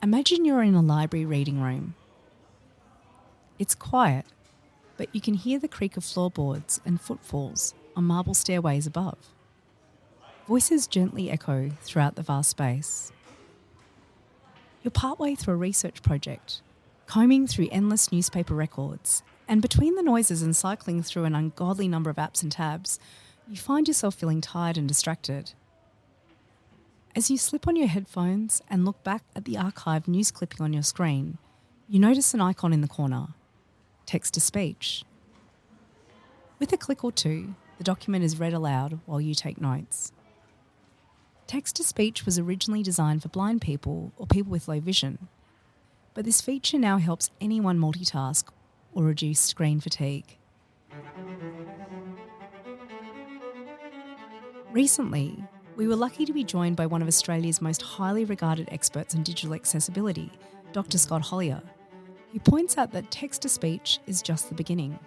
Imagine you're in a library reading room. It's quiet, but you can hear the creak of floorboards and footfalls on marble stairways above. Voices gently echo throughout the vast space. You're partway through a research project, combing through endless newspaper records, and between the noises and cycling through an ungodly number of apps and tabs, you find yourself feeling tired and distracted. As you slip on your headphones and look back at the archived news clipping on your screen, you notice an icon in the corner, text-to-speech. With a click or two, the document is read aloud while you take notes. Text-to-speech was originally designed for blind people or people with low vision, but this feature now helps anyone multitask or reduce screen fatigue. Recently, we were lucky to be joined by one of Australia's most highly regarded experts on digital accessibility, Dr. Scott Hollier, who points out that text-to-speech is just the beginning.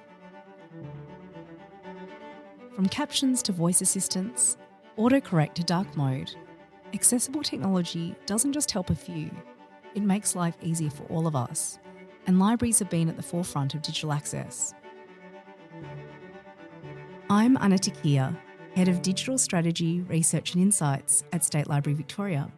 From captions to voice assistants, autocorrect to dark mode, accessible technology doesn't just help a few, it makes life easier for all of us, and libraries have been at the forefront of digital access. I'm Anna Takia, Head of Digital Strategy, Research and Insights at State Library Victoria,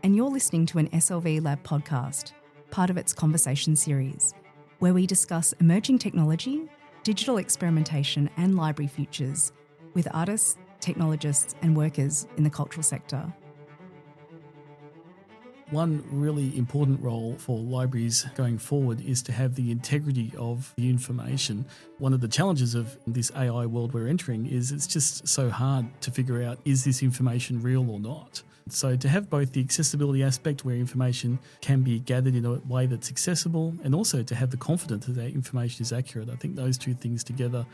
and you're listening to an SLV Lab podcast, part of its Conversation series, where we discuss emerging technology, digital experimentation and library futures with artists, technologists and workers in the cultural sector. One really important role for libraries going forward is to have the integrity of the information. One of the challenges of this AI world we're entering is it's just so hard to figure out, is this information real or not? So to have both the accessibility aspect where information can be gathered in a way that's accessible and also to have the confidence that that information is accurate, I think those two things together,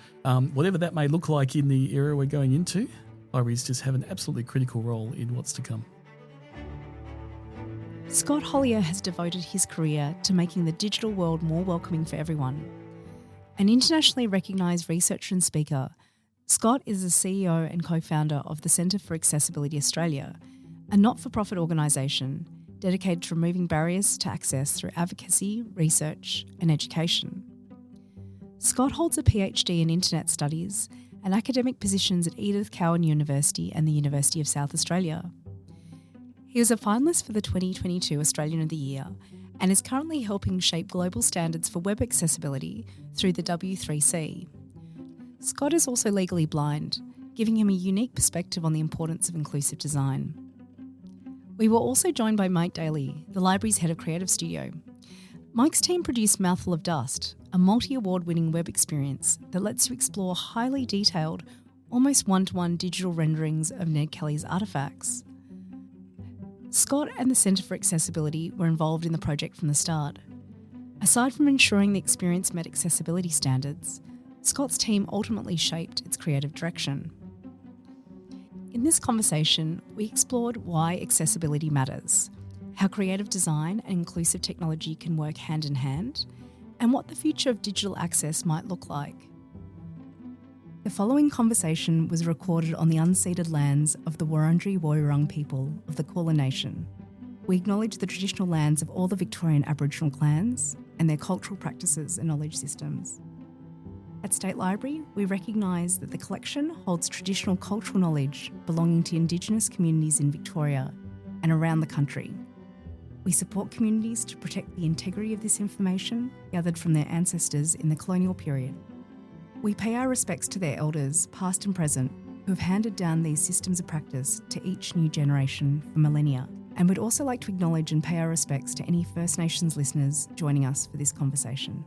whatever that may look like in the era we're going into, libraries just have an absolutely critical role in what's to come. Scott Hollier has devoted his career to making the digital world more welcoming for everyone. An internationally recognised researcher and speaker, Scott is the CEO and co-founder of the Centre for Accessibility Australia, a not-for-profit organisation dedicated to removing barriers to access through advocacy, research and education. Scott holds a PhD in Internet Studies and academic positions at Edith Cowan University and the University of South Australia. He was a finalist for the 2022 Australian of the Year and is currently helping shape global standards for web accessibility through the W3C. Scott is also legally blind, giving him a unique perspective on the importance of inclusive design. We were also joined by Mike Daly, the library's head of creative studio. Mike's team produced Mouthful of Dust, a multi-award-winning web experience that lets you explore highly detailed, almost one-to-one digital renderings of Ned Kelly's artefacts. Scott and the Centre for Accessibility were involved in the project from the start. Aside from ensuring the experience met accessibility standards, Scott's team ultimately shaped its creative direction. In this conversation, we explored why accessibility matters, how creative design and inclusive technology can work hand in hand, and what the future of digital access might look like. The following conversation was recorded on the unceded lands of the Wurundjeri Woiwurrung people of the Kulin Nation. We acknowledge the traditional lands of all the Victorian Aboriginal clans and their cultural practices and knowledge systems. At State Library, we recognise that the collection holds traditional cultural knowledge belonging to Indigenous communities in Victoria and around the country. We support communities to protect the integrity of this information gathered from their ancestors in the colonial period. We pay our respects to their elders, past and present, who have handed down these systems of practice to each new generation for millennia. And we'd also like to acknowledge and pay our respects to any First Nations listeners joining us for this conversation.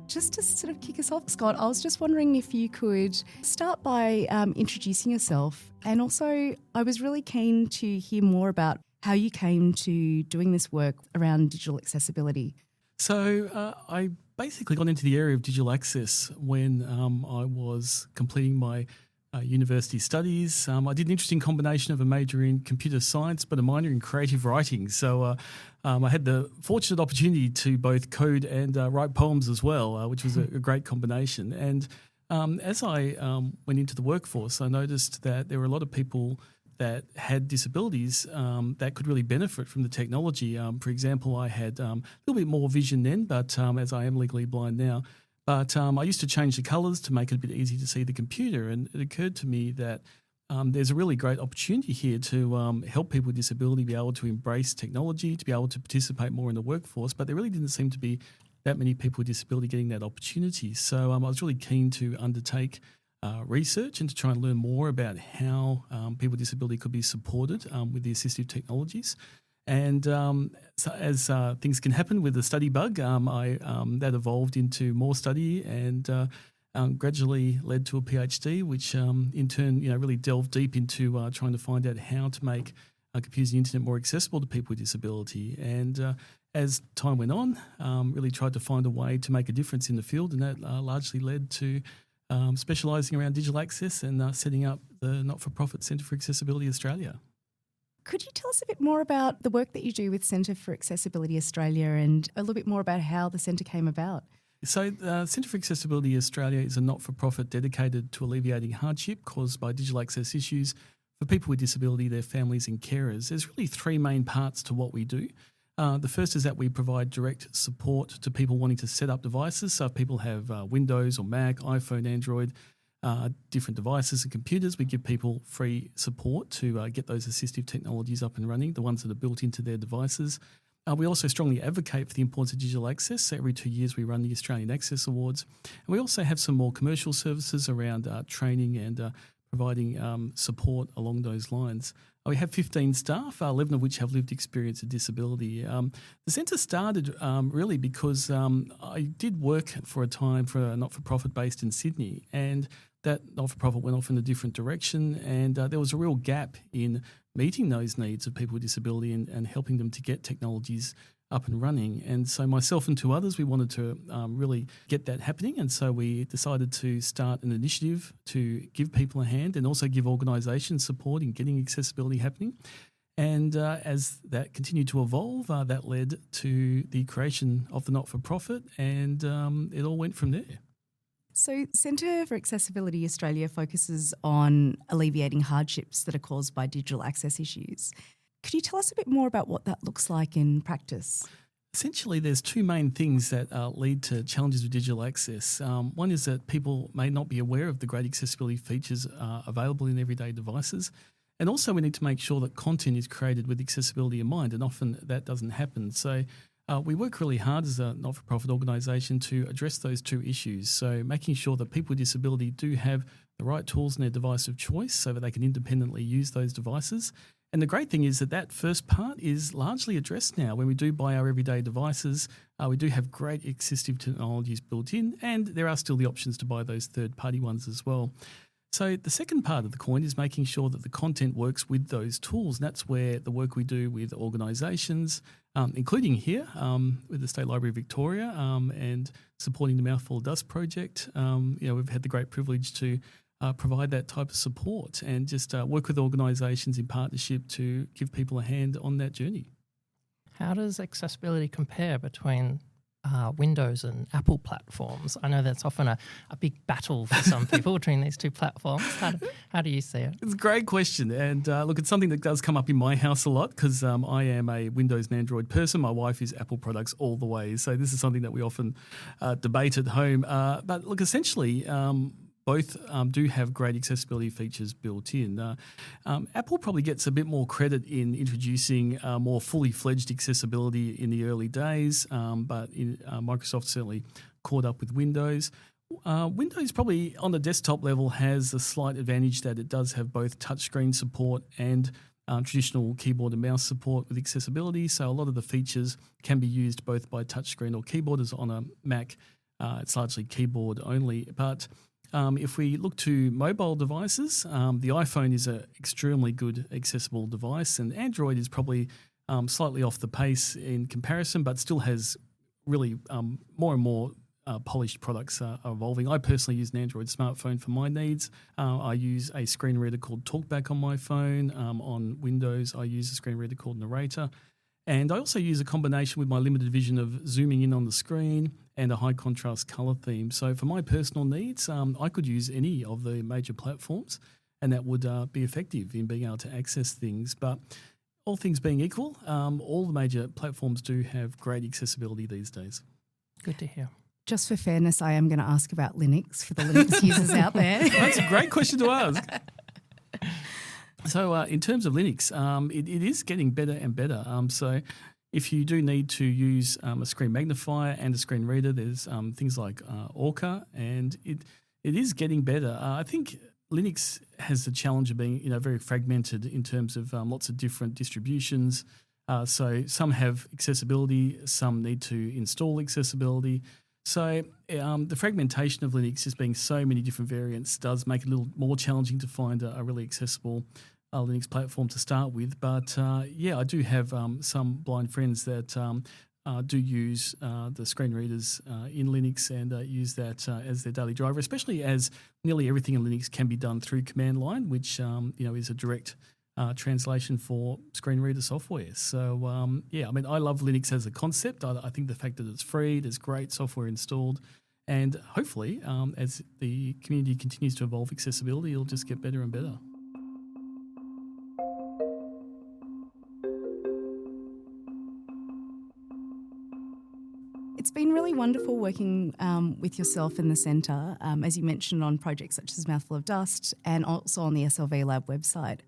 Just to sort of kick us off, Scott, I was just wondering if you could start by introducing yourself. And also, I was really keen to hear more about how you came to doing this work around digital accessibility. So I basically got into the area of digital access when I was completing my university studies. I did an interesting combination of a major in computer science but a minor in creative writing. So I had the fortunate opportunity to both code and write poems as well, which was a great combination. And as I went into the workforce, I noticed that there were a lot of people that had disabilities that could really benefit from the technology. For example, I had a little bit more vision then, but as I am legally blind now. But I used to change the colours to make it a bit easier to see the computer, and it occurred to me that there's a really great opportunity here to help people with disability be able to embrace technology, to be able to participate more in the workforce, but there really didn't seem to be that many people with disability getting that opportunity. So I was really keen to undertake research and to try and learn more about how people with disability could be supported with the assistive technologies. And so as things can happen with the study bug, that evolved into more study and gradually led to a PhD, which in turn really delved deep into trying to find out how to make computers and the internet more accessible to people with disability. And as time went on, really tried to find a way to make a difference in the field, and that largely led to specialising around digital access and setting up the not-for-profit Centre for Accessibility Australia. Could you tell us a bit more about the work that you do with Centre for Accessibility Australia and a little bit more about how the centre came about? So the Centre for Accessibility Australia is a not-for-profit dedicated to alleviating hardship caused by digital access issues for people with disability, their families and carers. There's really three main parts to what we do. The first is that we provide direct support to people wanting to set up devices. So if people have Windows or Mac, iPhone, Android, different devices and computers, we give people free support to get those assistive technologies up and running, the ones that are built into their devices. We also strongly advocate for the importance of digital access. So every 2 years we run the Australian Access Awards. And we also have some more commercial services around training and providing support along those lines. We have 15 staff, 11 of which have lived experience of disability. The centre started really because I did work for a time for a not-for-profit based in Sydney, and that not-for-profit went off in a different direction, and there was a real gap in meeting those needs of people with disability and helping them to get technologies up and running. And so myself and two others, we wanted to really get that happening. And so we decided to start an initiative to give people a hand and also give organisations support in getting accessibility happening. And as that continued to evolve, that led to the creation of the not-for-profit, and it all went from there. So Centre for Accessibility Australia focuses on alleviating hardships that are caused by digital access issues. Could you tell us a bit more about what that looks like in practice? Essentially, there's two main things that lead to challenges with digital access. One is that people may not be aware of the great accessibility features available in everyday devices. And also we need to make sure that content is created with accessibility in mind, and often that doesn't happen. So we work really hard as a not-for-profit organisation to address those two issues. So making sure that people with disability do have the right tools in their device of choice so that they can independently use those devices. And the great thing is that first part is largely addressed now. When we do buy our everyday devices, we do have great assistive technologies built in, and there are still the options to buy those third-party ones as well. So the second part of the coin is making sure that the content works with those tools. And that's where the work we do with organisations, including here with the State Library of Victoria and supporting the Mouthful of Dust project. We've had the great privilege to provide that type of support and just work with organisations in partnership to give people a hand on that journey. How does accessibility compare between Windows and Apple platforms? I know that's often a big battle for some people between these two platforms. How do you see it? It's a great question. And look, it's something that does come up in my house a lot because I am a Windows and Android person. My wife is Apple products all the way. So this is something that we often debate at home. But look, essentially, both do have great accessibility features built in. Apple probably gets a bit more credit in introducing more fully fledged accessibility in the early days, but Microsoft certainly caught up with Windows. Windows probably on the desktop level has a slight advantage that it does have both touchscreen support and traditional keyboard and mouse support with accessibility. So a lot of the features can be used both by touchscreen or keyboard. As on a Mac, it's largely keyboard only. But if we look to mobile devices, the iPhone is an extremely good accessible device, and Android is probably slightly off the pace in comparison, but still has really more and more polished products are evolving. I personally use an Android smartphone for my needs. I use a screen reader called TalkBack on my phone. On Windows, I use a screen reader called Narrator. And I also use a combination with my limited vision of zooming in on the screen and a high contrast colour theme. So for my personal needs, I could use any of the major platforms. and that would be effective in being able to access things. But all things being equal, all the major platforms do have great accessibility these days. Good to hear. Just for fairness, I am going to ask about Linux for the Linux users out there. That's a great question to ask. So in terms of Linux, it is getting better and better. So if you do need to use a screen magnifier and a screen reader, there's things like Orca, and it is getting better. I think Linux has the challenge of being very fragmented in terms of lots of different distributions. So some have accessibility, some need to install accessibility. So the fragmentation of Linux, as being so many different variants, does make it a little more challenging to find a really accessible Linux platform to start with. But I do have some blind friends that do use the screen readers in Linux and use that as their daily driver, especially as nearly everything in Linux can be done through command line, which is a direct translation for screen reader software. So I love Linux as a concept. I think the fact that it's free, there's great software installed, and hopefully as the community continues to evolve accessibility, it'll just get better and better. It's been really wonderful working with yourself in the centre, as you mentioned, on projects such as Mouthful of Dust and also on the SLV Lab website.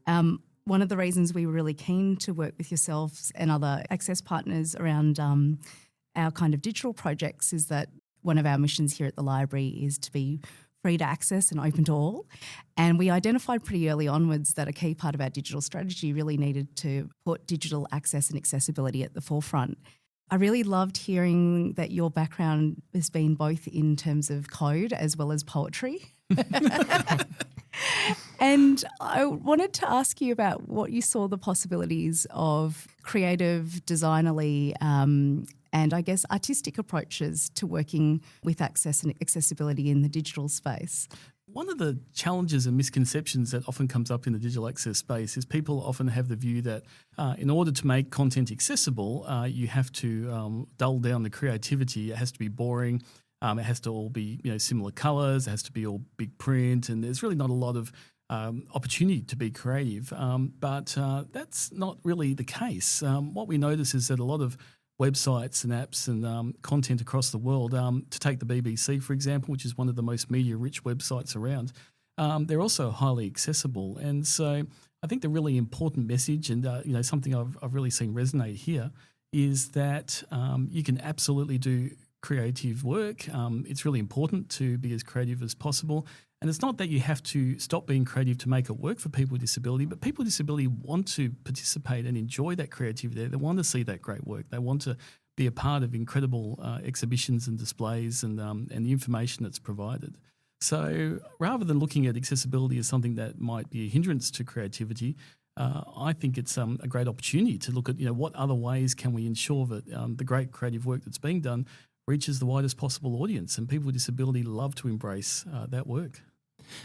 One of the reasons we were really keen to work with yourselves and other access partners around our kind of digital projects is that one of our missions here at the library is to be free to access and open to all. And we identified pretty early onwards that a key part of our digital strategy really needed to put digital access and accessibility at the forefront. I really loved hearing that your background has been both in terms of code as well as poetry. And I wanted to ask you about what you saw the possibilities of creative, designerly, and I guess artistic approaches to working with access and accessibility in the digital space. One of the challenges and misconceptions that often comes up in the digital access space is people often have the view that in order to make content accessible, you have to dull down the creativity. It has to be boring. It has to all be similar colours. It has to be all big print, and there's really not a lot of opportunity to be creative. But that's not really the case. What we notice is that a lot of websites and apps and content across the world, to take the BBC, for example, which is one of the most media-rich websites around, they're also highly accessible. And so I think the really important message and something I've really seen resonate here is that you can absolutely do creative work. It's really important to be as creative as possible. And it's not that you have to stop being creative to make it work for people with disability, but people with disability want to participate and enjoy that creativity. They want to see that great work. They want to be a part of incredible exhibitions and displays and the information that's provided. So rather than looking at accessibility as something that might be a hindrance to creativity, I think it's a great opportunity to look at what other ways can we ensure that the great creative work that's being done reaches the widest possible audience, and people with disability love to embrace that work.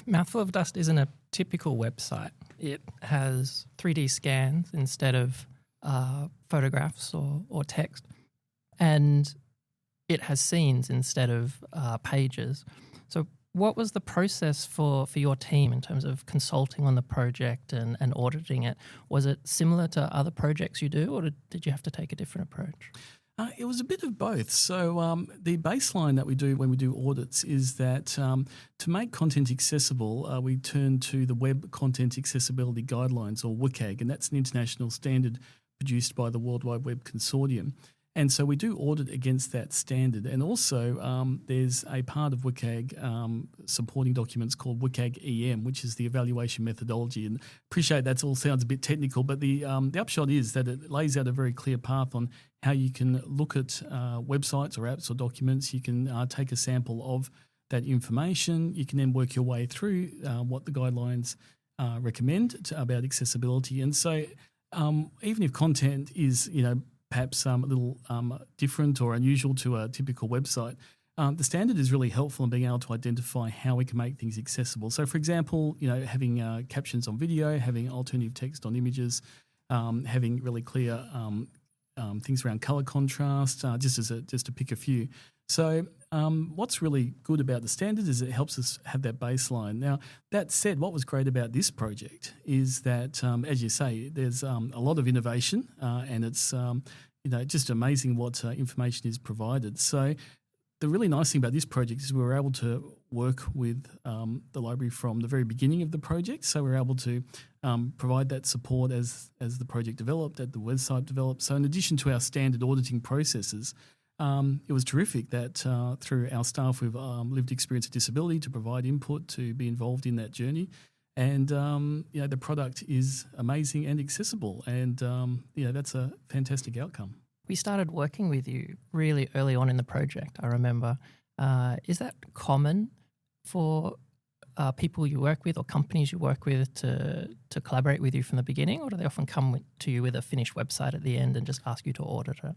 Mouthful of Dust isn't a typical website. It has 3D scans instead of photographs or text, and it has scenes instead of pages. So what was the process for your team in terms of consulting on the project and auditing it? Was it similar to other projects you do, or did you have to take a different approach? It was a bit of both. So the baseline that we do when we do audits is that to make content accessible, we turn to the Web Content Accessibility Guidelines, or WCAG, and that's an international standard produced by the World Wide Web Consortium. And so we do audit against that standard. And also there's a part of WCAG supporting documents called WCAG EM, which is the evaluation methodology. And appreciate that all sounds a bit technical, but the upshot is that it lays out a very clear path on how you can look at websites or apps or documents. You can take a sample of that information. You can then work your way through what the guidelines recommend about accessibility. And so even if content is, perhaps a little different or unusual to a typical website, the standard is really helpful in being able to identify how we can make things accessible. So, for example, having captions on video, having alternative text on images, having really clear things around colour contrast, just to pick a few. So what's really good about the standard is it helps us have that baseline. Now, that said, what was great about this project is that, as you say, there's a lot of innovation and it's just amazing what information is provided. So the really nice thing about this project is we were able to work with the library from the very beginning of the project. So we were able to provide that support as the project developed, as the website developed. So in addition to our standard auditing processes, it was terrific that through our staff with lived experience of disability to provide input, to be involved in that journey. And, the product is amazing and accessible. And, that's a fantastic outcome. We started working with you really early on in the project, I remember. Is that common for people you work with or companies you work with to collaborate with you from the beginning, or do they often come to you with a finished website at the end and just ask you to audit it?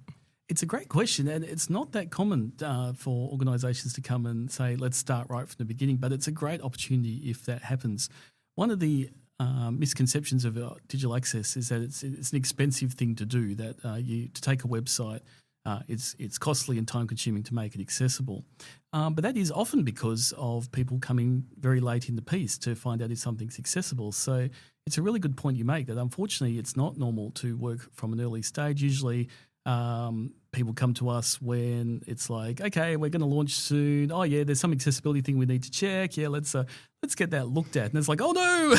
It's a great question, and it's not that common for organisations to come and say, let's start right from the beginning, but it's a great opportunity if that happens. One of the misconceptions of digital access is that it's an expensive thing to do, that to take a website, it's costly and time-consuming to make it accessible. But that is often because of people coming very late in the piece to find out if something's accessible. So it's a really good point you make that unfortunately it's not normal to work from an early stage. Usually people come to us when it's like, okay, we're going to launch soon. Oh yeah, there's some accessibility thing we need to check. Yeah, let's get that looked at. And it's like, oh no,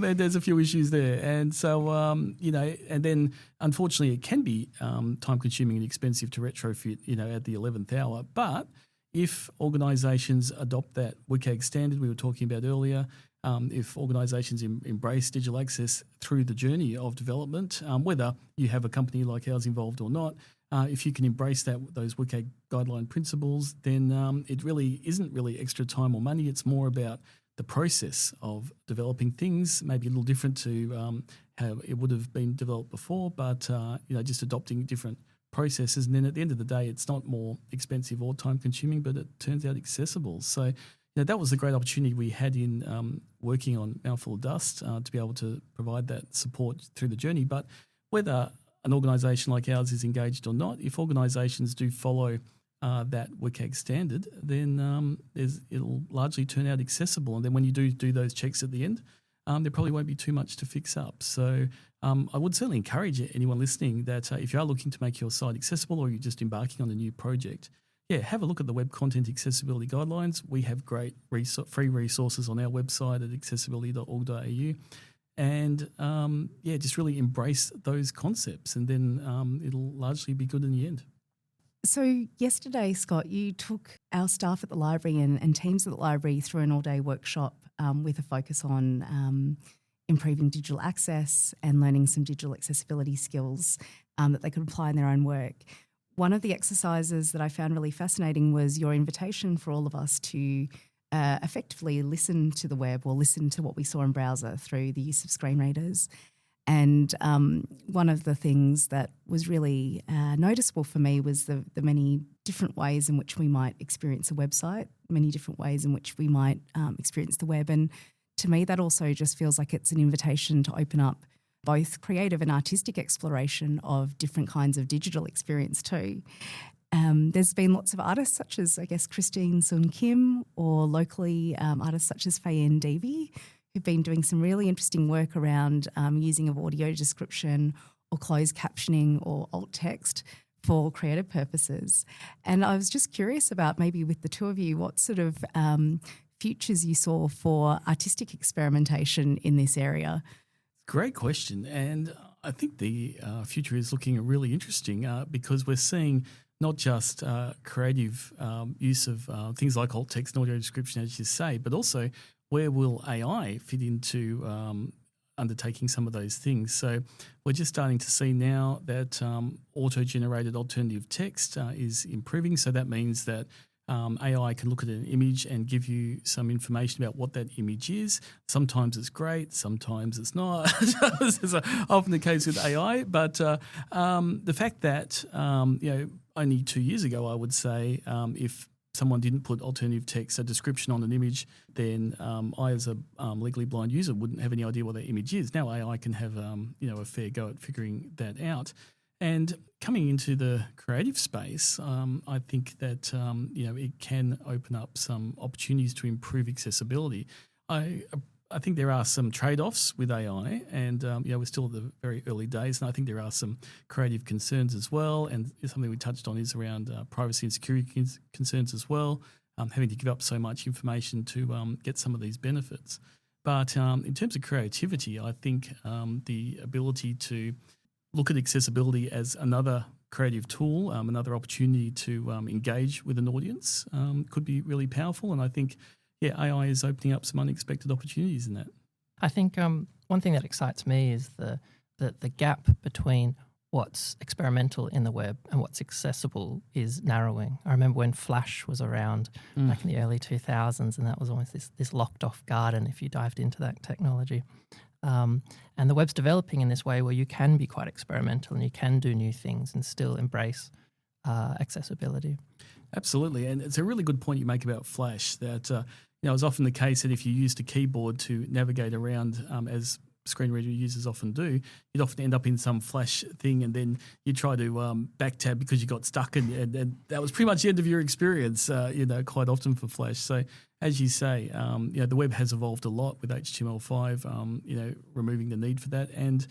and there's a few issues there. And so, and then unfortunately it can be time consuming and expensive to retrofit, at the 11th hour. But if organisations adopt that WCAG standard we were talking about earlier, if organisations embrace digital access through the journey of development, whether you have a company like ours involved or not, if you can embrace those WCAG guideline principles, then it really isn't really extra time or money. It's more about the process of developing things, maybe a little different to how it would have been developed before, but just adopting different processes. And then at the end of the day, it's not more expensive or time consuming, but it turns out accessible. So that was a great opportunity we had in working on Mouthful of Dust to be able to provide that support through the journey. But whether an organisation like ours is engaged or not, if organisations do follow that WCAG standard, then it'll largely turn out accessible. And then when you do those checks at the end, there probably won't be too much to fix up. So I would certainly encourage anyone listening that if you are looking to make your site accessible or you're just embarking on a new project, have a look at the Web Content Accessibility Guidelines. We have great free resources on our website at accessibility.org.au. And, just really embrace those concepts, and then it'll largely be good in the end. So yesterday, Scott, you took our staff at the library and teams at the library through an all-day workshop with a focus on improving digital access and learning some digital accessibility skills that they could apply in their own work. One of the exercises that I found really fascinating was your invitation for all of us to effectively listen to the web or listen to what we saw in browser through the use of screen readers. And one of the things that was really noticeable for me was the many different ways in which we might experience a website, many different ways in which we might experience the web. And to me, that also just feels like it's an invitation to open up both creative and artistic exploration of different kinds of digital experience too. There's been lots of artists such as, I guess, Christine Sun Kim, or locally artists such as Fayen Devi, who've been doing some really interesting work around using of audio description or closed captioning or alt text for creative purposes. And I was just curious about, maybe with the two of you, what sort of futures you saw for artistic experimentation in this area. Great question. And I think the future is looking really interesting because we're seeing not just creative use of things like alt text and audio description, as you say, but also where will AI fit into undertaking some of those things. So we're just starting to see now that auto-generated alternative text is improving. So that means that AI can look at an image and give you some information about what that image is. Sometimes it's great, sometimes it's not. This is often the case with AI. But the fact that, only 2 years ago, I would say, if someone didn't put alternative text, a description on an image, then I, as a legally blind user, wouldn't have any idea what that image is. Now AI can have, a fair go at figuring that out. And coming into the creative space, I think that it can open up some opportunities to improve accessibility. I think there are some trade-offs with AI, and we're still at the very early days, and I think there are some creative concerns as well. And something we touched on is around privacy and security concerns as well, having to give up so much information to get some of these benefits. But in terms of creativity, I think the ability to look at accessibility as another creative tool, another opportunity to engage with an audience could be really powerful. And I think AI is opening up some unexpected opportunities in that. I think one thing that excites me is the gap between what's experimental in the web and what's accessible is narrowing. I remember when Flash was around back in the early 2000s, and that was almost this locked off garden if you dived into that technology. And the web's developing in this way where you can be quite experimental and you can do new things and still embrace accessibility. Absolutely. And it's a really good point you make about Flash that it was often the case that if you used a keyboard to navigate around, as screen reader users often do, you'd often end up in some Flash thing, and then you try to back tab because you got stuck, and that was pretty much the end of your experience, quite often for Flash. So as you say, the web has evolved a lot with HTML5, removing the need for that. And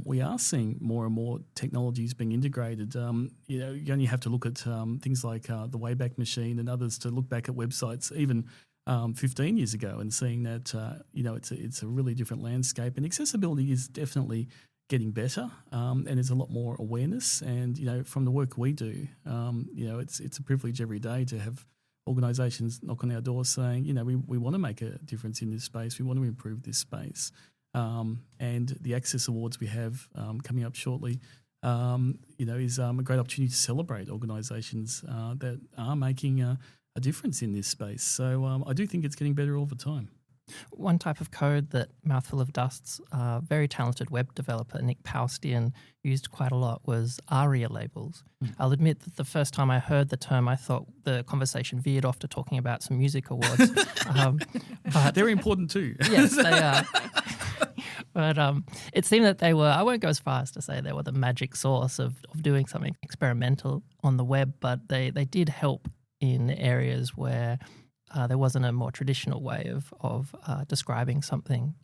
we are seeing more and more technologies being integrated. You only have to look at things like the Wayback Machine and others to look back at websites even 15 years ago and seeing that it's a really different landscape. And accessibility is definitely getting better, and there's a lot more awareness. And from the work we do, it's a privilege every day to have organisations knock on our door saying, we want to make a difference in this space. We want to improve this space. And the Access Awards we have coming up shortly, is a great opportunity to celebrate organisations that are making a difference in this space. So I do think it's getting better all the time. One type of code that Mouthful of Dust's very talented web developer, Nick Paustian, used quite a lot was ARIA labels. I'll admit that the first time I heard the term, I thought the conversation veered off to talking about some music awards. But they're important too. Yes, they are. But it seemed that they were, I won't go as far as to say they were the magic source of doing something experimental on the web, but they did help in areas where there wasn't a more traditional way of describing something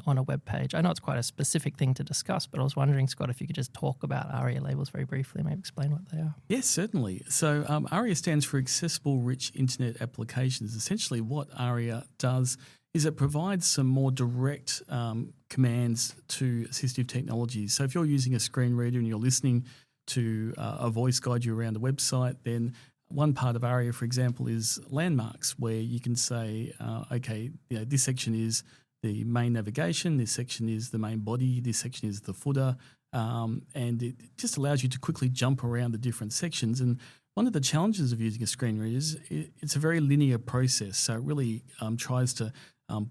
on a web page. I know it's quite a specific thing to discuss, but I was wondering, Scott, if you could just talk about ARIA labels very briefly, maybe explain what they are. Yes, certainly. So ARIA stands for Accessible Rich Internet Applications. Essentially what ARIA does is it provides some more direct commands to assistive technologies. So if you're using a screen reader and you're listening to a voice guide you around the website, then one part of ARIA, for example, is landmarks, where you can say, this section is the main navigation, this section is the main body, this section is the footer, and it just allows you to quickly jump around the different sections. And one of the challenges of using a screen reader is it's a very linear process, so it really tries to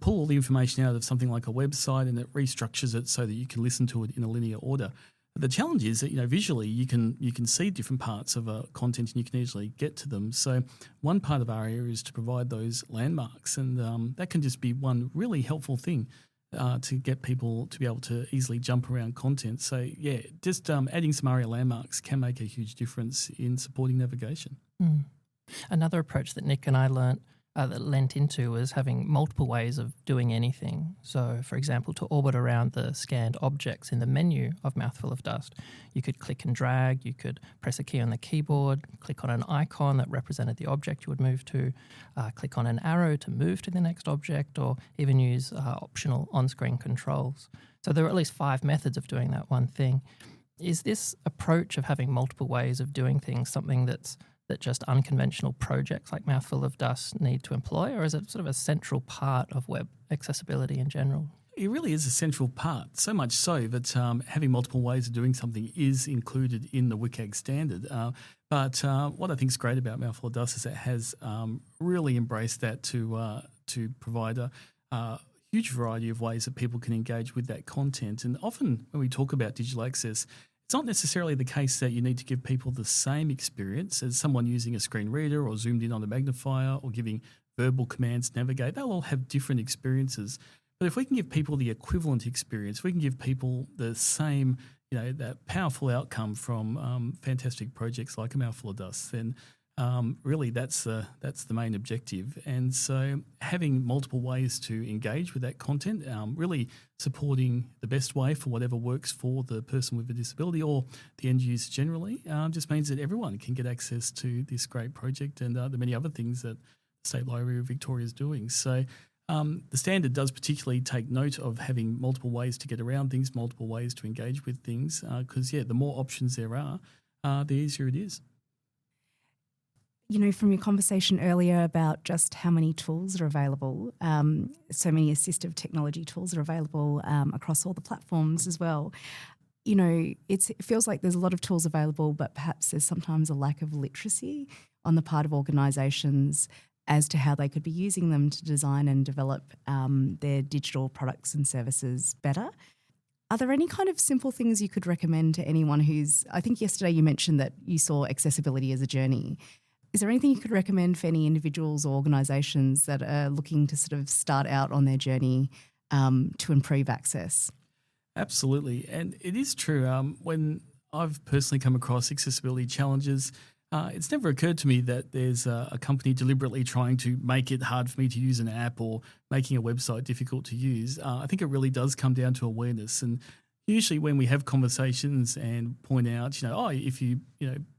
pull all the information out of something like a website, and it restructures it so that you can listen to it in a linear order. The challenge is that visually you can see different parts of a content and you can easily get to them. So one part of ARIA is to provide those landmarks, and that can just be one really helpful thing to get people to be able to easily jump around content. So just adding some ARIA landmarks can make a huge difference in supporting navigation. Another approach that Nick and I lent into was having multiple ways of doing anything. So, for example, to orbit around the scanned objects in the menu of Mouthful of Dust, you could click and drag, you could press a key on the keyboard, click on an icon that represented the object you would move to, click on an arrow to move to the next object, or even use optional on-screen controls. So there are at least 5 methods of doing that one thing. Is this approach of having multiple ways of doing things something that just unconventional projects like Mouthful of Dust need to employ, or is it sort of a central part of web accessibility in general? It really is a central part, so much so that having multiple ways of doing something is included in the WCAG standard. But what I think is great about Mouthful of Dust is it has really embraced that to provide a huge variety of ways that people can engage with that content. And often when we talk about digital access, it's not necessarily the case that you need to give people the same experience as someone using a screen reader or zoomed in on a magnifier or giving verbal commands to navigate. They'll all have different experiences. But if we can give people the equivalent experience, we can give people the same that powerful outcome from fantastic projects like A Mouthful of Dust, then really that's the main objective. And so having multiple ways to engage with that content, really supporting the best way for whatever works for the person with a disability or the end user generally, just means that everyone can get access to this great project and the many other things that the State Library of Victoria is doing. So the standard does particularly take note of having multiple ways to get around things, multiple ways to engage with things, because, the more options there are, the easier it is. From your conversation earlier about just how many tools are available, so many assistive technology tools are available across all the platforms as well. It feels like there's a lot of tools available, but perhaps there's sometimes a lack of literacy on the part of organisations as to how they could be using them to design and develop their digital products and services better. Are there any kind of simple things you could recommend to anyone I think yesterday you mentioned that you saw accessibility as a journey. Is there anything you could recommend for any individuals or organisations that are looking to sort of start out on their journey to improve access? Absolutely. And it is true. When I've personally come across accessibility challenges, it's never occurred to me that there's a company deliberately trying to make it hard for me to use an app or making a website difficult to use. I think it really does come down to awareness. And usually when we have conversations and point out, if you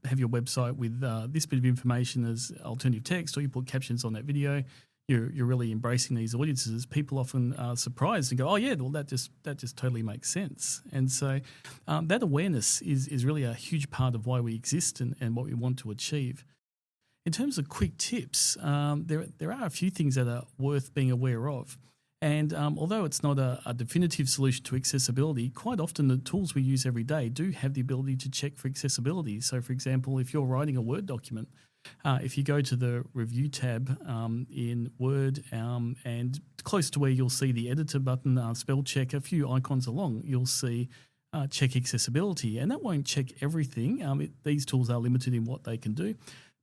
have your website with this bit of information as alternative text, or you put captions on that video, you're really embracing these audiences. People often are surprised and go, "Oh yeah, well that just totally makes sense." And so that awareness is really a huge part of why we exist and what we want to achieve. In terms of quick tips, there are a few things that are worth being aware of. And although it's not a definitive solution to accessibility, quite often the tools we use every day do have the ability to check for accessibility. So, for example, if you're writing a Word document, if you go to the Review tab in Word and close to where you'll see the Editor button, spell check, a few icons along, you'll see check accessibility. And that won't check everything. These tools are limited in what they can do.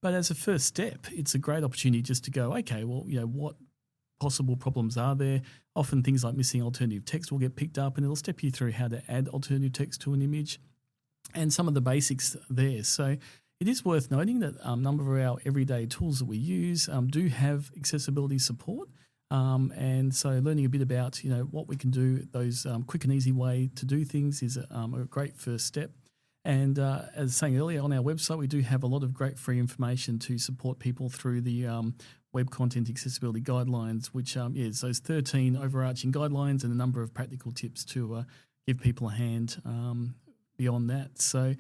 But as a first step, it's a great opportunity just to go, okay, well, what possible problems are there? Often things like missing alternative text will get picked up and it'll step you through how to add alternative text to an image and some of the basics there. So it is worth noting that a number of our everyday tools that we use do have accessibility support. And so learning a bit about, what we can do, those quick and easy way to do things is a great first step. And as saying earlier, on our website, we do have a lot of great free information to support people through the Web Content Accessibility Guidelines, which is those 13 overarching guidelines and a number of practical tips to give people a hand beyond that. So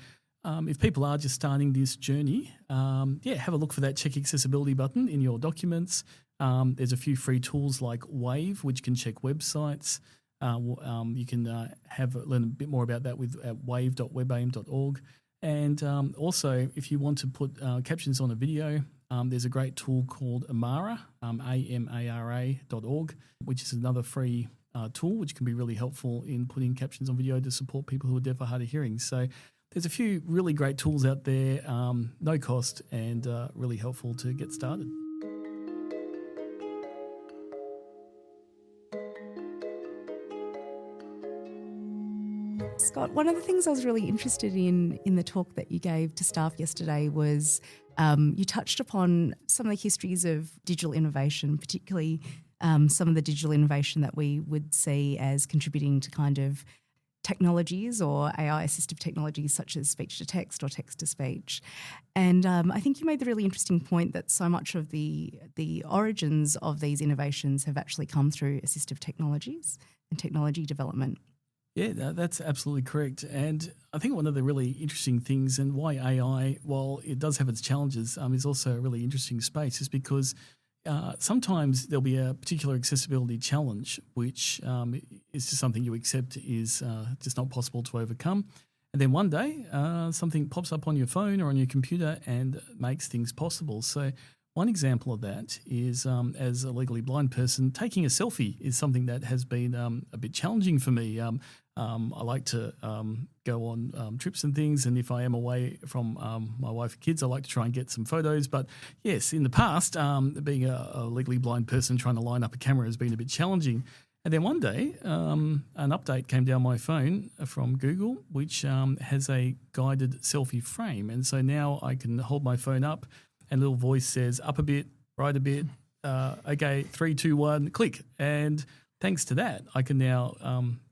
if people are just starting this journey, have a look for that check accessibility button in your documents. There's a few free tools like Wave, which can check websites. You can learn a bit more about that at wave.webaim.org. And also, if you want to put captions on a video, there's a great tool called Amara, amara.org, which is another free tool which can be really helpful in putting captions on video to support people who are deaf or hard of hearing. So there's a few really great tools out there, no cost, and really helpful to get started. Scott, one of the things I was really interested in the talk that you gave to staff yesterday was you touched upon some of the histories of digital innovation, particularly some of the digital innovation that we would see as contributing to kind of technologies or AI assistive technologies such as speech-to-text or text-to-speech. And I think you made the really interesting point that so much of the origins of these innovations have actually come through assistive technologies and technology development. Yeah, that's absolutely correct. And I think one of the really interesting things and why AI, while it does have its challenges, is also a really interesting space is because sometimes there'll be a particular accessibility challenge, which is just something you accept is just not possible to overcome. And then one day something pops up on your phone or on your computer and makes things possible. So one example of that is as a legally blind person, taking a selfie is something that has been a bit challenging for me. I like to go on trips and things, and if I am away from my wife and kids, I like to try and get some photos. But yes, in the past, being a legally blind person trying to line up a camera has been a bit challenging. And then one day, an update came down my phone from Google, which has a guided selfie frame. And so now I can hold my phone up and a little voice says, up a bit, right a bit, okay, 3, 2, 1, click. And thanks to that, I can now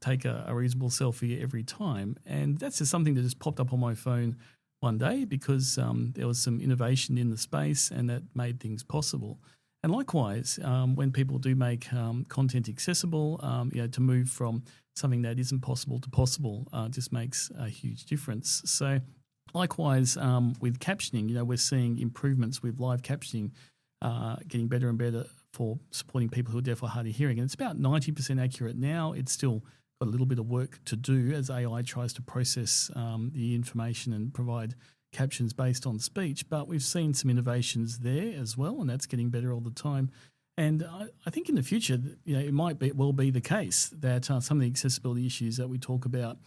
take a reasonable selfie every time. And that's just something that just popped up on my phone one day because there was some innovation in the space and that made things possible. And likewise, when people do make content accessible, to move from something that isn't possible to possible just makes a huge difference. So likewise, with captioning, we're seeing improvements with live captioning getting better and better for supporting people who are deaf or hard of hearing. And it's about 90% accurate now. It's still got a little bit of work to do as AI tries to process the information and provide captions based on speech, but we've seen some innovations there as well, and that's getting better all the time. And I think in the future, it might well be the case that some of the accessibility issues that we talk about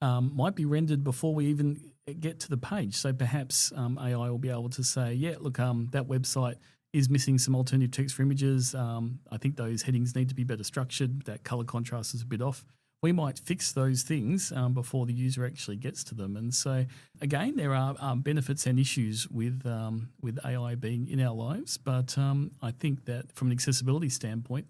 might be rendered before we even get to the page. So perhaps AI will be able to say, yeah, look, that website is missing some alternative text for images. I think those headings need to be better structured. That color contrast is a bit off. We might fix those things before the user actually gets to them. And so, again, there are benefits and issues with AI being in our lives. But I think that from an accessibility standpoint,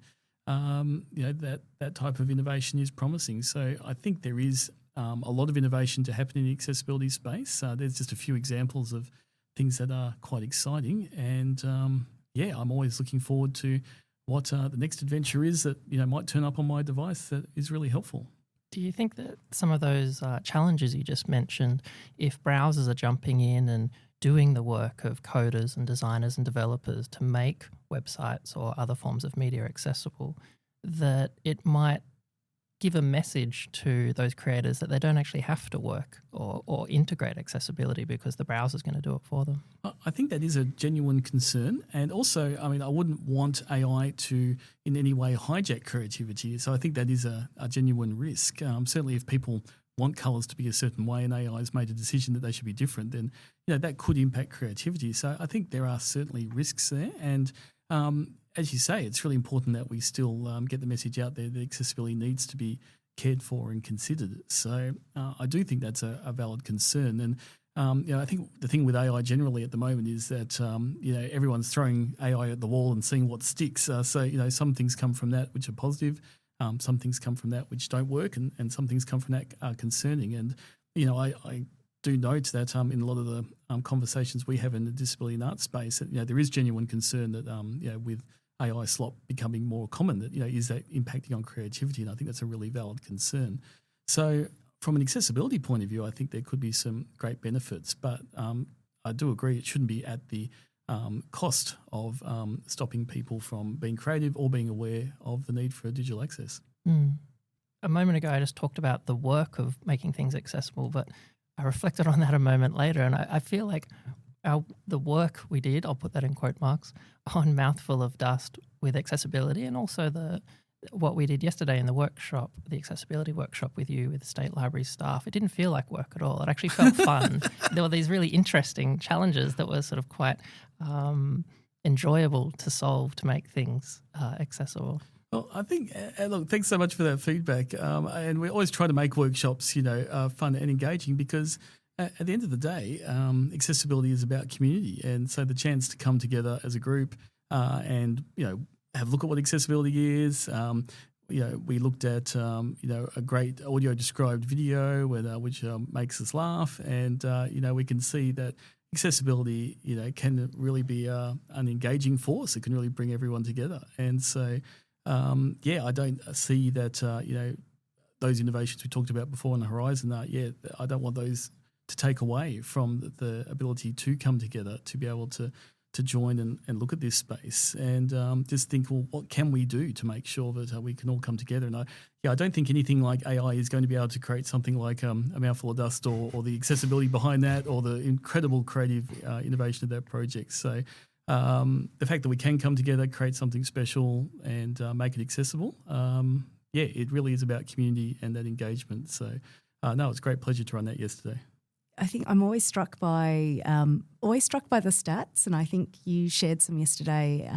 that type of innovation is promising. So I think there is a lot of innovation to happen in the accessibility space. There's just a few examples of things that are quite exciting. And, I'm always looking forward to what the next adventure is that might turn up on my device that is really helpful. Do you think that some of those challenges you just mentioned, if browsers are jumping in and doing the work of coders and designers and developers to make websites or other forms of media accessible, that it might give a message to those creators that they don't actually have to work or integrate accessibility because the browser's going to do it for them? I think that is a genuine concern. And also, I wouldn't want AI to in any way hijack creativity. So I think that is a genuine risk. Certainly if people want colours to be a certain way and AI has made a decision that they should be different, then that could impact creativity. So I think there are certainly risks there. And as you say, it's really important that we still get the message out there that accessibility needs to be cared for and considered. So I do think that's a valid concern. And I think the thing with AI generally at the moment is that everyone's throwing AI at the wall and seeing what sticks. So some things come from that which are positive, some things come from that which don't work, and some things come from that are concerning. And I do note that in a lot of the conversations we have in the disability and arts space, that there is genuine concern that with AI slop becoming more common, that is that impacting on creativity, and I think that's a really valid concern. So from an accessibility point of view, I think there could be some great benefits, but I do agree it shouldn't be at the cost of stopping people from being creative or being aware of the need for digital access. A moment ago, I just talked about the work of making things accessible, but I reflected on that a moment later, and I feel like the work we did, I'll put that in quote marks, on Mouthful of Dust with accessibility, and also what we did yesterday in the workshop, the accessibility workshop with you, with the State Library staff, it didn't feel like work at all. It actually felt fun. There were these really interesting challenges that were sort of quite enjoyable to solve to make things accessible. Well, I think, look, thanks so much for that feedback. And we always try to make workshops, fun and engaging because at the end of the day, accessibility is about community. And so the chance to come together as a group and, have a look at what accessibility is. We looked at, a great audio described video which makes us laugh. And, we can see that accessibility, can really be an engaging force. It can really bring everyone together. And so, I don't see that, those innovations we talked about before on the horizon I don't want those to take away from the ability to come together, to be able to join and look at this space and just think, well, what can we do to make sure that we can all come together? And I don't think anything like AI is going to be able to create something like a Mouthful of Dust or the accessibility behind that or the incredible creative innovation of that project. So the fact that we can come together, create something special and make it accessible, it really is about community and that engagement. So, no, it's a great pleasure to run that yesterday. I think I'm always struck by the stats, and I think you shared some yesterday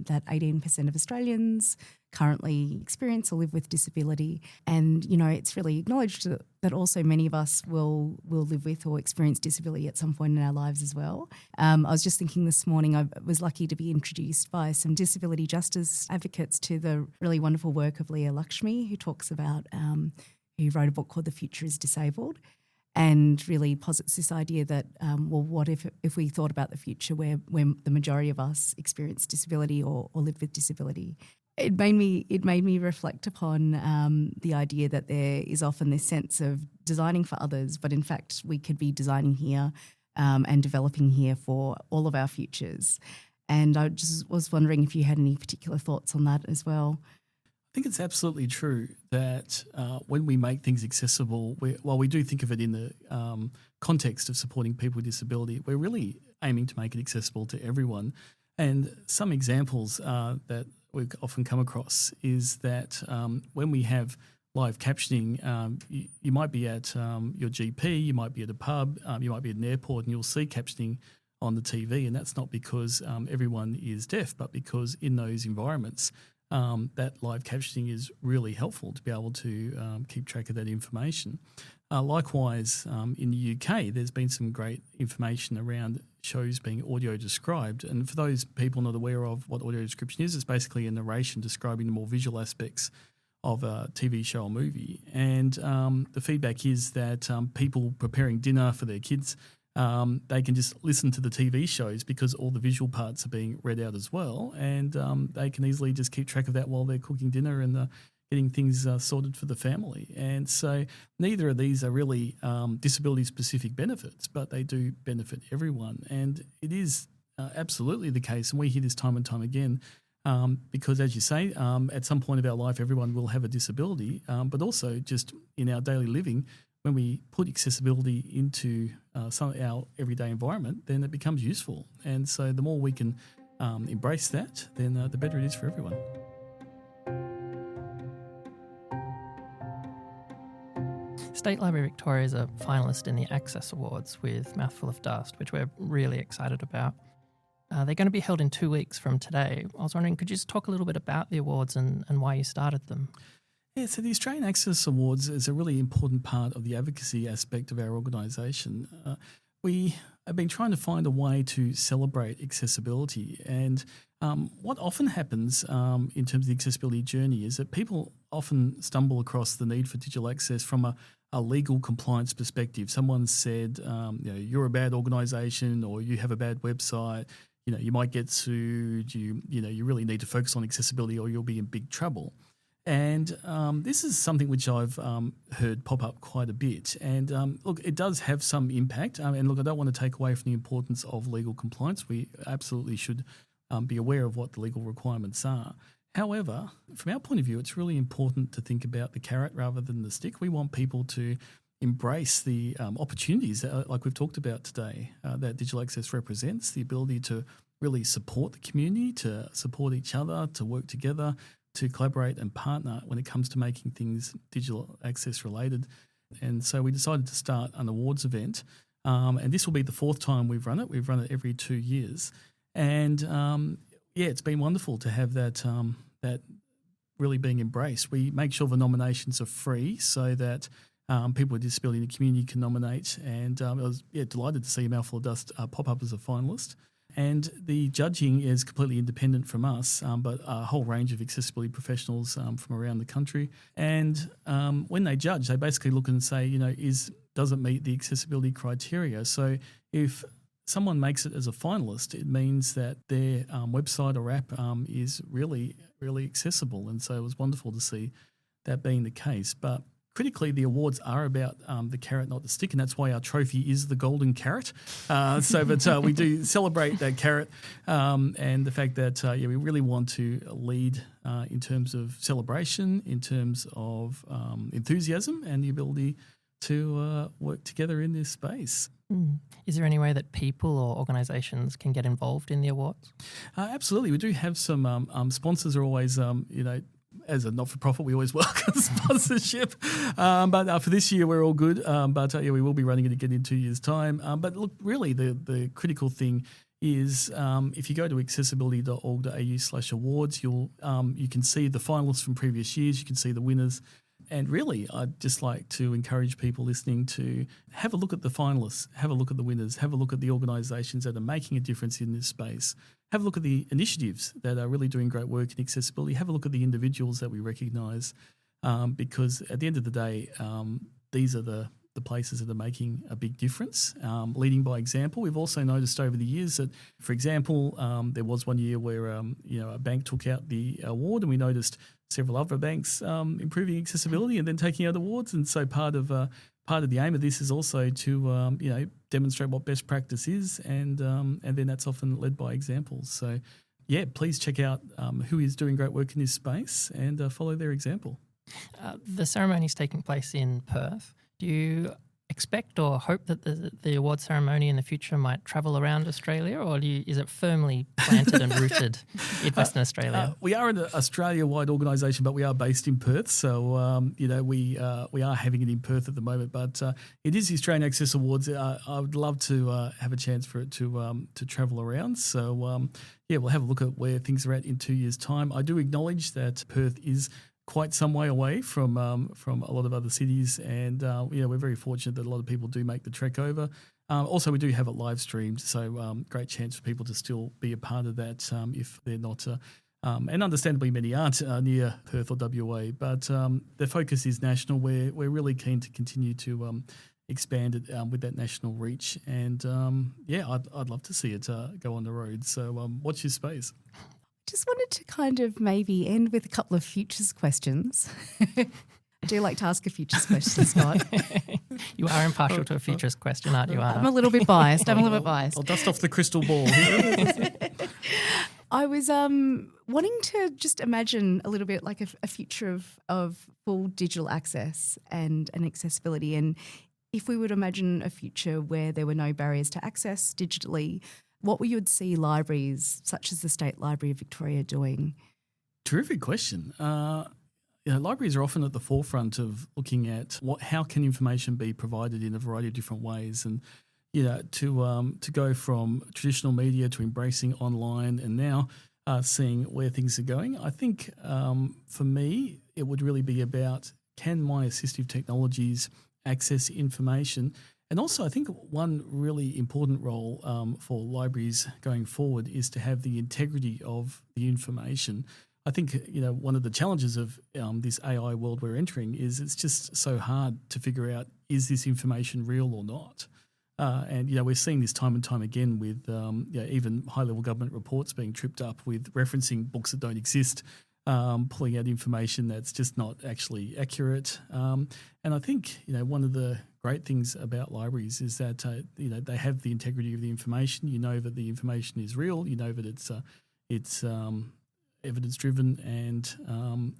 that 18% of Australians currently experience or live with disability, and it's really acknowledged that also many of us will live with or experience disability at some point in our lives as well. I was just thinking this morning, I was lucky to be introduced by some disability justice advocates to the really wonderful work of Leah Lakshmi, who talks about who wrote a book called The Future is Disabled, and really posits this idea that, what if we thought about the future where the majority of us experience disability or live with disability? It made me reflect upon the idea that there is often this sense of designing for others, but in fact we could be designing here and developing here for all of our futures. And I just was wondering if you had any particular thoughts on that as well. I think it's absolutely true that when we make things accessible, while we do think of it in the context of supporting people with disability, we're really aiming to make it accessible to everyone. And some examples that we often come across is that when we have live captioning, you might be at your GP, you might be at a pub, you might be at an airport, and you'll see captioning on the TV, and that's not because everyone is deaf, but because in those environments, that live captioning is really helpful to be able to keep track of that information. Likewise, in the UK, there's been some great information around shows being audio described. And for those people not aware of what audio description is, it's basically a narration describing the more visual aspects of a TV show or movie. And the feedback is that people preparing dinner for their kids, they can just listen to the TV shows because all the visual parts are being read out as well, and they can easily just keep track of that while they're cooking dinner and getting things sorted for the family. And so neither of these are really disability-specific benefits, but they do benefit everyone. And it is absolutely the case, and we hear this time and time again, because as you say, at some point of our life, everyone will have a disability, but also just in our daily living, when we put accessibility into our everyday environment, then it becomes useful. And so the more we can embrace that, then the better it is for everyone. State Library Victoria is a finalist in the Access Awards with Mouthful of Dust, which we're really excited about. They're going to be held in 2 weeks from today. I was wondering, could you just talk a little bit about the awards and why you started them? Yeah, so the Australian Access Awards is a really important part of the advocacy aspect of our organisation. We have been trying to find a way to celebrate accessibility, and what often happens in terms of the accessibility journey is that people often stumble across the need for digital access from a legal compliance perspective. Someone said, you're a bad organisation, or you have a bad website. You might get sued. You really need to focus on accessibility, or you'll be in big trouble. And this is something which I've heard pop up quite a bit. And look, it does have some impact. And look, I don't want to take away from the importance of legal compliance. We absolutely should be aware of what the legal requirements are. However, from our point of view, it's really important to think about the carrot rather than the stick. We want people to embrace the opportunities, like we've talked about today, that digital access represents, the ability to really support the community, to support each other, to work together, to collaborate and partner when it comes to making things digital access related. And so we decided to start an awards event, and this will be the 4th time we've run it. We've run it every 2 years. And it's been wonderful to have that really being embraced. We make sure the nominations are free so that people with disability in the community can nominate. And I was delighted to see Mouthful of Dust pop up as a finalist. And the judging is completely independent from us, but a whole range of accessibility professionals from around the country. And when they judge, they basically look and say, does it meet the accessibility criteria? So if someone makes it as a finalist, it means that their website or app is really, really accessible. And so it was wonderful to see that being the case. But critically, the awards are about the carrot, not the stick, and that's why our trophy is the golden carrot. But we do celebrate that carrot and the fact that we really want to lead in terms of celebration, in terms of enthusiasm and the ability to work together in this space. Is there any way that people or organisations can get involved in the awards? Absolutely. We do have some sponsors are always, as a not-for-profit, we always welcome sponsorship. But for this year, we're all good. Yeah, we will be running it again in 2 years' time. But look, really, the critical thing is if you go to accessibility.org.au/awards, you can see the finalists from previous years. You can see the winners. And really, I'd just like to encourage people listening to have a look at the finalists, have a look at the winners, have a look at the organisations that are making a difference in this space, have a look at the initiatives that are really doing great work in accessibility, have a look at the individuals that we recognise, because at the end of the day, these are the places that are making a big difference, leading by example. We've also noticed over the years that, for example, there was one year where a bank took out the award, and we noticed several other banks improving accessibility and then taking out awards. And so part of the aim of this is also to demonstrate what best practice is, and then that's often led by examples. So yeah, please check out who is doing great work in this space and follow their example. The ceremony is taking place in Perth. Do you expect or hope that the award ceremony in the future might travel around Australia, or is it firmly planted and rooted in Western Australia? We are an Australia-wide organisation, but we are based in Perth. So, we are having it in Perth at the moment. But it is the Australian Access Awards. I would love to have a chance for it to travel around. So, we'll have a look at where things are at in 2 years' time. I do acknowledge that Perth is quite some way away from a lot of other cities, and we're very fortunate that a lot of people do make the trek over. Also, we do have it live streamed, so great chance for people to still be a part of that if they're not, and understandably many aren't near Perth or WA, but the focus is national. We're really keen to continue to expand it with that national reach, and I'd love to see it go on the road. So watch your space. Just wanted to kind of maybe end with a couple of futures questions. I do like to ask a futures question, Scott. You are impartial to a futures question, aren't you, Anna? I'm a little bit biased. I'll dust off the crystal ball here. I was wanting to just imagine a little bit like a future of full digital access and accessibility. And if we would imagine a future where there were no barriers to access digitally, what you would see libraries such as the State Library of Victoria doing? Terrific question. Libraries are often at the forefront of looking at how can information be provided in a variety of different ways, and to go from traditional media to embracing online, and now seeing where things are going. I think for me, it would really be about, can my assistive technologies access information? And also, I think one really important role for libraries going forward is to have the integrity of the information. I think one of the challenges of this AI world we're entering is it's just so hard to figure out, is this information real or not? And we're seeing this time and time again with even high-level government reports being tripped up with referencing books that don't exist, pulling out information that's just not actually accurate. And I think one of the great things about libraries is that they have the integrity of the information. You know that the information is real. You know that it's evidence driven, and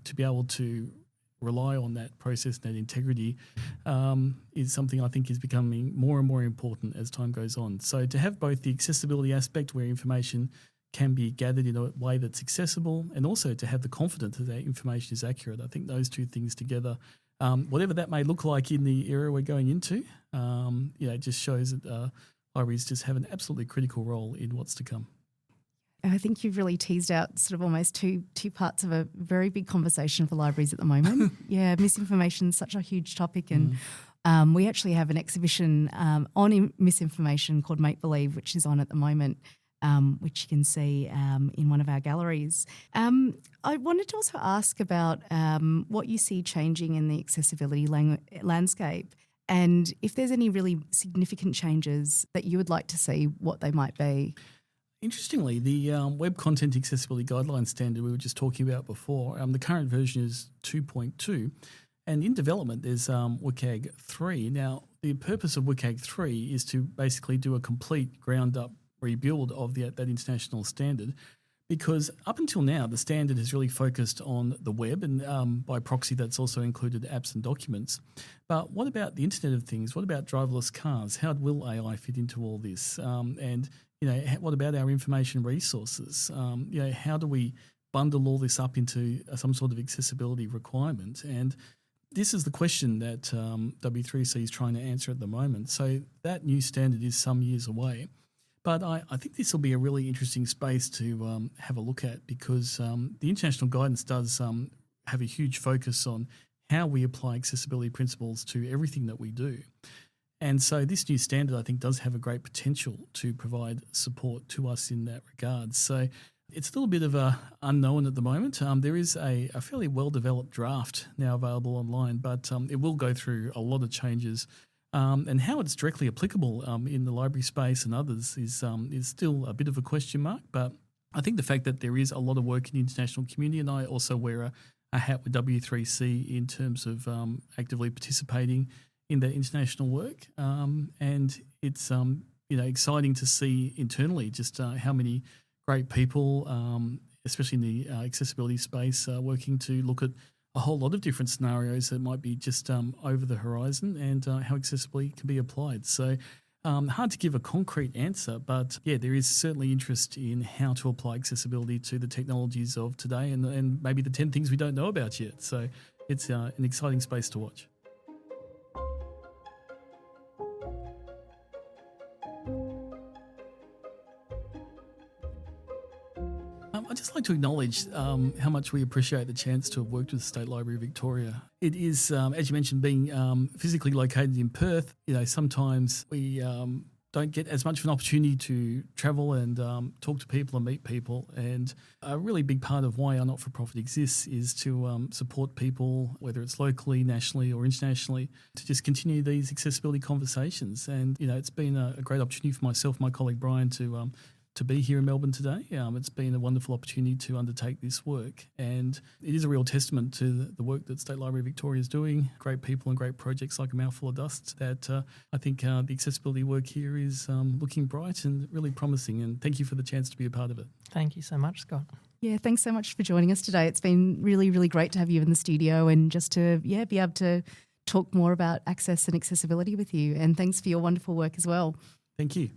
to be able to rely on that process and that integrity is something I think is becoming more and more important as time goes on. So to have both the accessibility aspect where information can be gathered in a way that's accessible, and also to have the confidence that that information is accurate. I think those two things together, whatever that may look like in the era we're going into, it just shows that libraries just have an absolutely critical role in what's to come. I think you've really teased out sort of almost two parts of a very big conversation for libraries at the moment. Yeah, misinformation is such a huge topic, and we actually have an exhibition on misinformation called Make Believe, which is on at the moment, which you can see in one of our galleries. I wanted to also ask about what you see changing in the accessibility landscape, and if there's any really significant changes that you would like to see, what they might be. Interestingly, the Web Content Accessibility Guidelines standard we were just talking about before, the current version is 2.2, and in development there's WCAG 3. Now, the purpose of WCAG 3 is to basically do a complete ground-up rebuild of that international standard, because up until now the standard has really focused on the web, and by proxy that's also included apps and documents. But what about the Internet of Things? What about driverless cars? How will AI fit into all this? And what about our information resources? How do we bundle all this up into some sort of accessibility requirement. And this is the question that W3C is trying to answer at the moment. So that new standard is some years away. But I think this will be a really interesting space to have a look at, because the international guidance does have a huge focus on how we apply accessibility principles to everything that we do. And so this new standard, I think, does have a great potential to provide support to us in that regard. So it's a little bit of a unknown at the moment. There is a fairly well-developed draft now available online, but it will go through a lot of changes. And how it's directly applicable in the library space and others is still a bit of a question mark. But I think the fact that there is a lot of work in the international community, and I also wear a hat with W3C in terms of actively participating in that international work, and it's exciting to see internally just how many great people, especially in the accessibility space, working to look at a whole lot of different scenarios that might be just over the horizon, and how accessibility can be applied. So hard to give a concrete answer, but yeah, there is certainly interest in how to apply accessibility to the technologies of today, and maybe the 10 things we don't know about yet. So it's an exciting space to watch. I'd just like to acknowledge how much we appreciate the chance to have worked with the State Library of Victoria. It is, as you mentioned, being physically located in Perth, sometimes we don't get as much of an opportunity to travel and talk to people and meet people. And a really big part of why our not-for-profit exists is to support people, whether it's locally, nationally or internationally, to just continue these accessibility conversations. And, it's been a great opportunity for myself, my colleague Brian, to be here in Melbourne today. It's been a wonderful opportunity to undertake this work, and it is a real testament to the work that State Library of Victoria is doing. Great people and great projects like A Mouthful of Dust that I think the accessibility work here is looking bright and really promising, and thank you for the chance to be a part of it. Thank you so much, Scott. Yeah, thanks so much for joining us today. It's been really, really great to have you in the studio and just to be able to talk more about access and accessibility with you, and thanks for your wonderful work as well. Thank you.